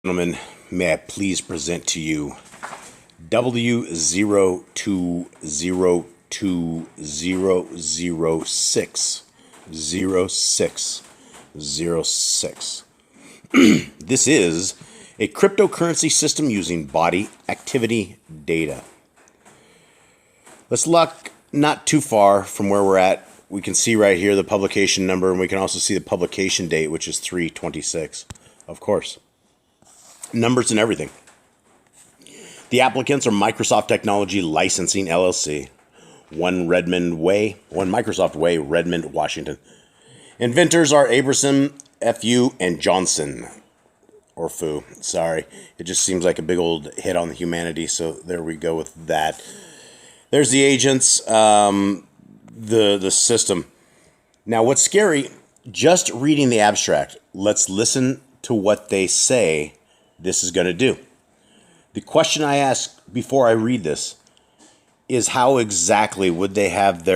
Gentlemen, may I please present to you W0200060606. This is a cryptocurrency system using body activity data. Let's look not too far from where we're at. We can see right here the publication number, and we can also see the publication date, which is 3/26. Of course. Numbers and everything. The applicants are Microsoft Technology Licensing LLC, 1 Microsoft Way, Redmond, Washington. Inventors are Abrahamson, F.U., and Johnson, or Fu. Sorry, it just seems like a big old hit on the humanity, so there we go with that. There's the agents, the system. Now, what's scary, just reading the abstract, let's listen to what they say this is going to do. The question I ask before I read this is, how exactly would they have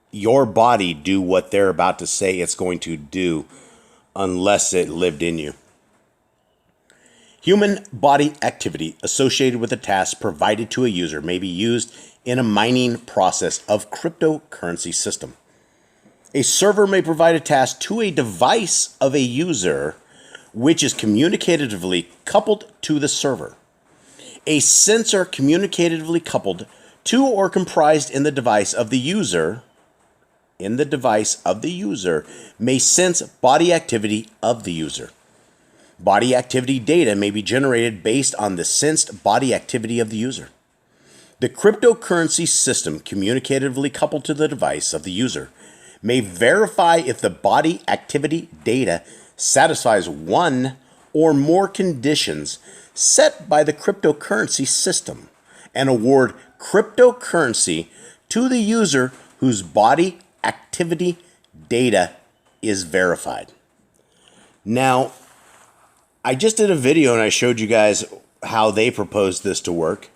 your body do what they're about to say it's going to do unless it lived in you? Human body activity associated with a task provided to a user may be used in a mining process of cryptocurrency system. A server may provide a task to a device of a user which is communicatively coupled to the server. A sensor communicatively coupled to or comprised in the device of the user may sense body activity of the user. Body activity data may be generated based on the sensed body activity of the user. The cryptocurrency system communicatively coupled to the device of the user may verify if the body activity data satisfies one or more conditions set by the cryptocurrency system and award cryptocurrency to the user whose body activity data is verified. Now, I just did a video and I showed you guys how they proposed this to work.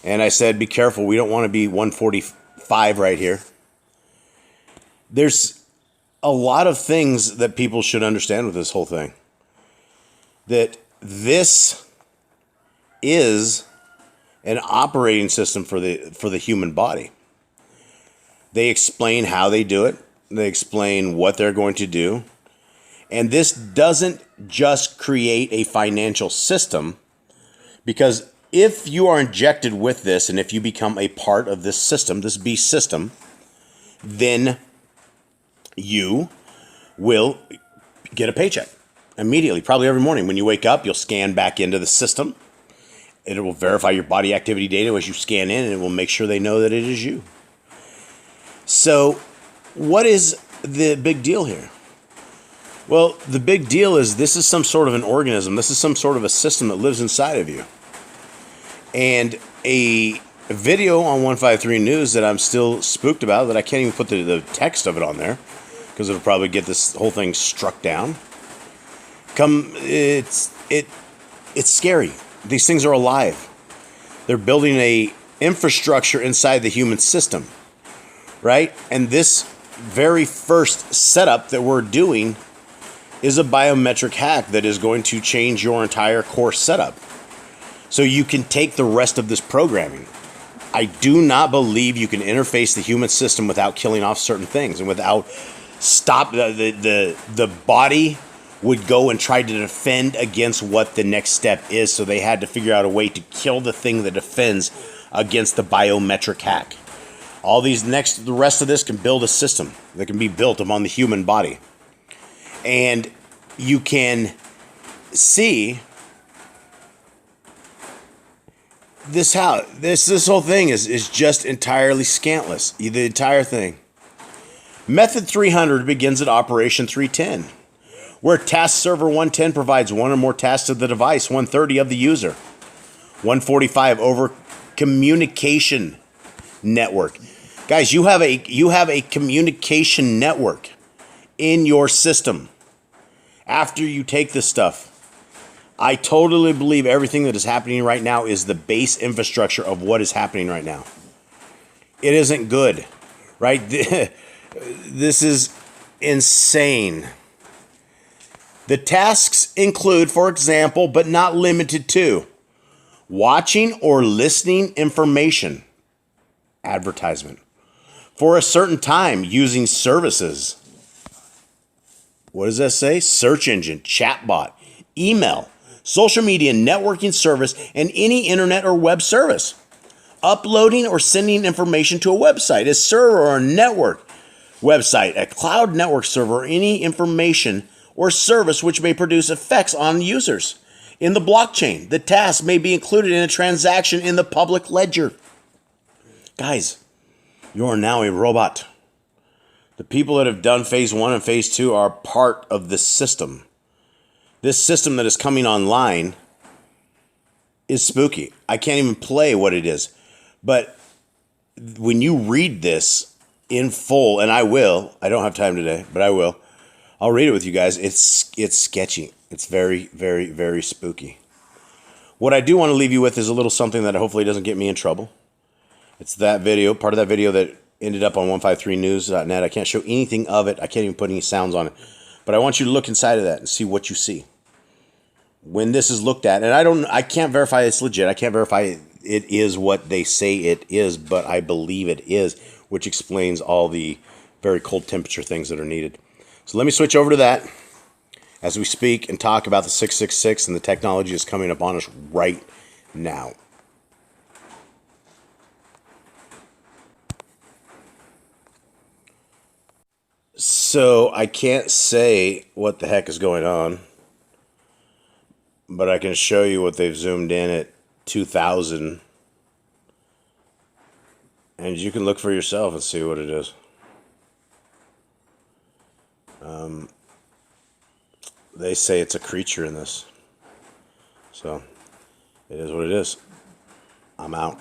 And I said, be careful, we don't want to be 145 right here. There's a lot of things that people should understand with this whole thing. That this is an operating system for the human body. They explain how they do it. They explain what they're going to do. And this doesn't just create a financial system, because if you are injected with this and if you become a part of this system, this beast system, then you will get a paycheck immediately. Probably every morning when you wake up, you'll scan back into the system. It will verify your body activity data as you scan in, and it will make sure they know that it is you. So what is the big deal here? Well, the big deal is this is some sort of an organism. This is some sort of a system that lives inside of you. And a video on 153 News that I'm still spooked about, that I can't even put the text of it on there because it'll probably get this whole thing struck down. It's scary. These things are alive. They're building a infrastructure inside the human system, right? And this very first setup that we're doing is a biometric hack that is going to change your entire core setup. So you can take the rest of this programming. I do not believe you can interface the human system without killing off certain things and without the body would go and try to defend against what the next step is. So they had to figure out a way to kill the thing that defends against the biometric hack. The rest of this can build a system that can be built upon the human body. And you can see this whole thing is just entirely scantless. The entire thing. Method 300 begins at operation 310, where task server 110 provides one or more tasks to the device, 130 of the user, 145 over communication network. Guys, you have a communication network in your system. After you take this stuff, I totally believe everything that is happening right now is the base infrastructure of what is happening right now. It isn't good, right? This is insane. The tasks include, for example, but not limited to, watching or listening information, advertisement, for a certain time using services. What does that say? Search engine, chatbot, email, social media, networking service, and any internet or web service. Uploading or sending information to a website, a server or a network website, a cloud network server, or any information or service which may produce effects on users. In the blockchain, the task may be included in a transaction in the public ledger. Guys, you are now a robot. The people that have done phase 1 and phase 2 are part of this system. This system that is coming online is spooky. I can't even play what it is. But when you read this in full, and I will, I don't have time today, but I will. I'll read it with you guys. It's sketchy. It's very, very, very spooky. What I do want to leave you with is a little something that hopefully doesn't get me in trouble. It's that video, part of that video that ended up on 153news.net. I can't show anything of it. I can't even put any sounds on it. But I want you to look inside of that and see what you see. When this is looked at, and I can't verify it's legit. I can't verify it is what they say it is, but I believe it is, which explains all the very cold temperature things that are needed. So let me switch over to that as we speak and talk about the 666 and the technology that's coming upon us right now. So I can't say what the heck is going on, but I can show you what they've zoomed in at 2000, and you can look for yourself and see what it is. They say it's a creature in this, so it is what it is. I'm out.